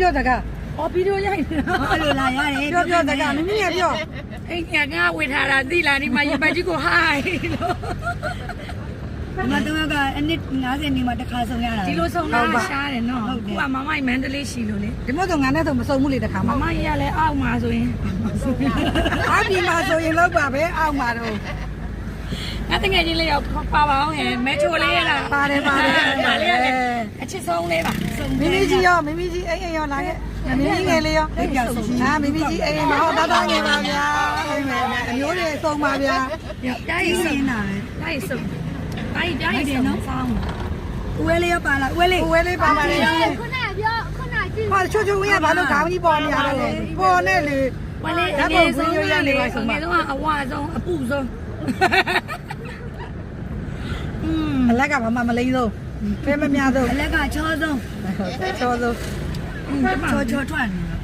ပြောတက အော်ဗီဒီယိုရိုက်နေတာ အဲ့လိုလာရတယ် ပြောတကမမီးရပြော အိမ်ကငါဝေထားတာသိလားဒီမှာရေပတ်ကြီးကိုဟိုင်းလို့ ဒီမှာတော့ကအနည်း90နေမှာတစ်ခါဆုံးရတာ ဒီလိုဆုံးတာရှားတယ်နော်ခုကမမမန္တလေးရှိလို့လေ ဒီမို့ဆိုငါနဲ့ဆိုမစုံဘူးလေတခါ မ မှ မကြီးကလည်းအောက်မှာဆိုရင် အားဒီမှာဆိုရင်လောက်ပါပဲအောက်မှာတော့ ငါတငယ်ချင်းလေးရောက်ပါပါအောင်ဟဲ့မဲချိုလေးရလား ပါတယ်ပါတယ် ဒါလေးရတယ်အချစ်ဆုံးလေးပါ မမီးကြီးရောမမီးကြီးအိမ်ရောလာခဲ့မမီးကြီးငယ်လေးရောဟာမမီးကြီးအိမ်မှာဟောတာငယ်ပါဗျာအိမ်မယ်အမျိုးတွေစုံပါဗျာ ပြားရည်စုံတာပဲပြားရည်စုံပြားရည်တယ်နော်ဆောင်း ဦးဝဲလေးရောပါလားဦးဝဲလေး ကိုဝဲလေးပါပါတယ် ခုနကပြောခုနကြည့် ဟာချွတ်ချွတ်ဝင်းကဘာလို့ခေါင်းကြီးပေါ်နေရလဲပေါ်နဲ့လေ ဝလေးအငယ်ဆုံးရနေပါဆုံးအဝါဆုံးအပူဆုံး အလက်ကဘာမှမလိမ့်ဆုံးဖဲမများဆုံး အလက်ကချောဆုံး ချောဆုံး ချောထွက်နေတာ